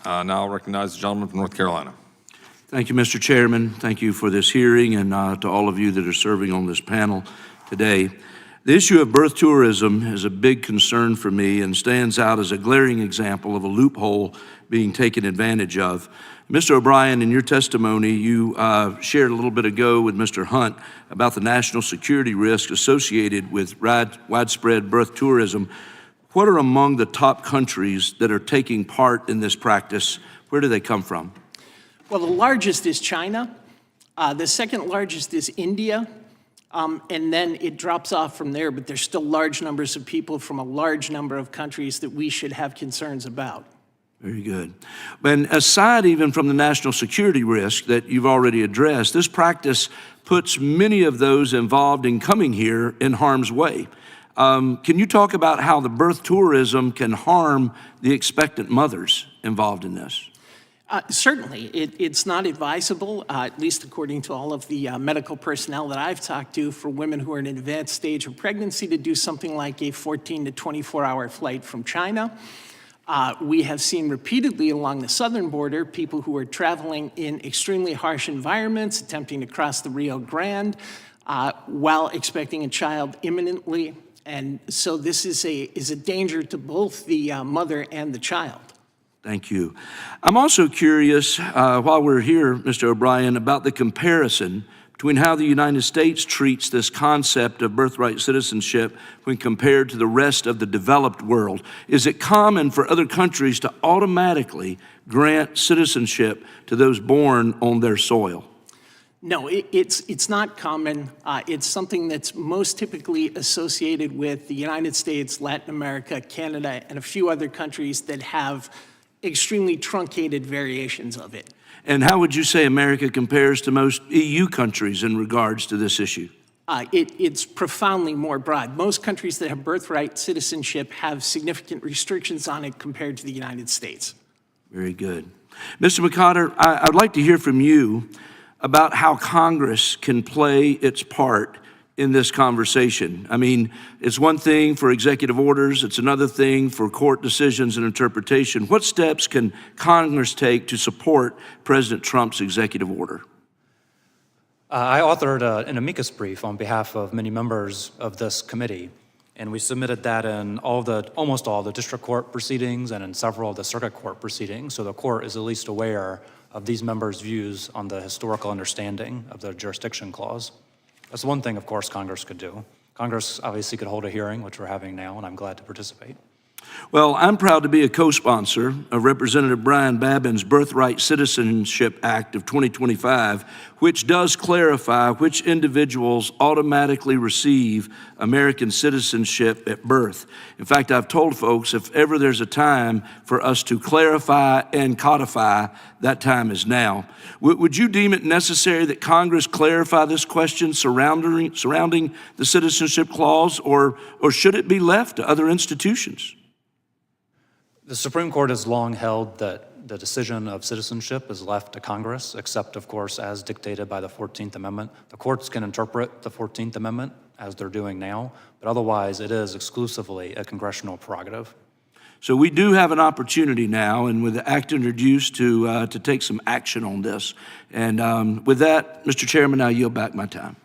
Now I'll recognize the gentleman from North Carolina. Thank you, Mr. Chairman. Thank you for this hearing, and to all of you that are serving on this panel today. The issue of birth tourism is a big concern for me and stands out as a glaring example of a loophole being taken advantage of. Mr. O'Brien, in your testimony, you shared a little bit ago with Mr. Hunt about the national security risk associated with widespread birth tourism. What are among the top countries that are taking part in this practice? Where do they come from? Well, the largest is China. The second largest is India. And then it drops off from there, but there's still large numbers of people from a large number of countries that we should have concerns about. Very good. And aside even from the national security risk that you've already addressed, this practice puts many of those involved in coming here in harm's way. Can you talk about how the birth tourism can harm the expectant mothers involved in this? Certainly. It's not advisable, at least according to all of the medical personnel that I've talked to, for women who are in an advanced stage of pregnancy to do something like a 14 to 24-hour flight from China. We have seen repeatedly along the southern border people who are traveling in extremely harsh environments, attempting to cross the Rio Grande while expecting a child imminently. And so this is a danger to both the mother and the child. Thank you. I'm also curious, while we're here, Mr. O'Brien, about the comparison between how the United States treats this concept of birthright citizenship when compared to the rest of the developed world. Is it common for other countries to automatically grant citizenship to those born on their soil? No, it's not common. It's something that's most typically associated with the United States, Latin America, Canada, and a few other countries that have extremely truncated variations of it. And how would you say America compares to most EU countries in regards to this issue? It's profoundly more broad. Most countries that have birthright citizenship have significant restrictions on it compared to the United States. Very good. Mr. McCotter, I'd like to hear from you about how Congress can play its part in this conversation. I mean, it's one thing for executive orders, it's another thing for court decisions and interpretation. What steps can Congress take to support President Trump's executive order? I authored an amicus brief on behalf of many members of this committee, and we submitted that in almost all the district court proceedings and in several of the circuit court proceedings, so the court is at least aware of these members' views on the historical understanding of the jurisdiction clause. That's one thing, of course, Congress could do. Congress obviously could hold a hearing, which we're having now, and I'm glad to participate. Well, I'm proud to be a co-sponsor of Representative Brian Babin's Birthright Citizenship Act of 2025, which does clarify which individuals automatically receive American citizenship at birth. In fact, I've told folks if ever there's a time for us to clarify and codify, that time is now. Would you deem it necessary that Congress clarify this question surrounding the Citizenship Clause, or should it be left to other institutions? The Supreme Court has long held that the decision of citizenship is left to Congress, except, of course, as dictated by the 14th Amendment. The courts can interpret the 14th Amendment as they're doing now, but otherwise it is exclusively a congressional prerogative. So we do have an opportunity now, and with the act introduced, to take some action on this. And with that, Mr. Chairman, I yield back my time.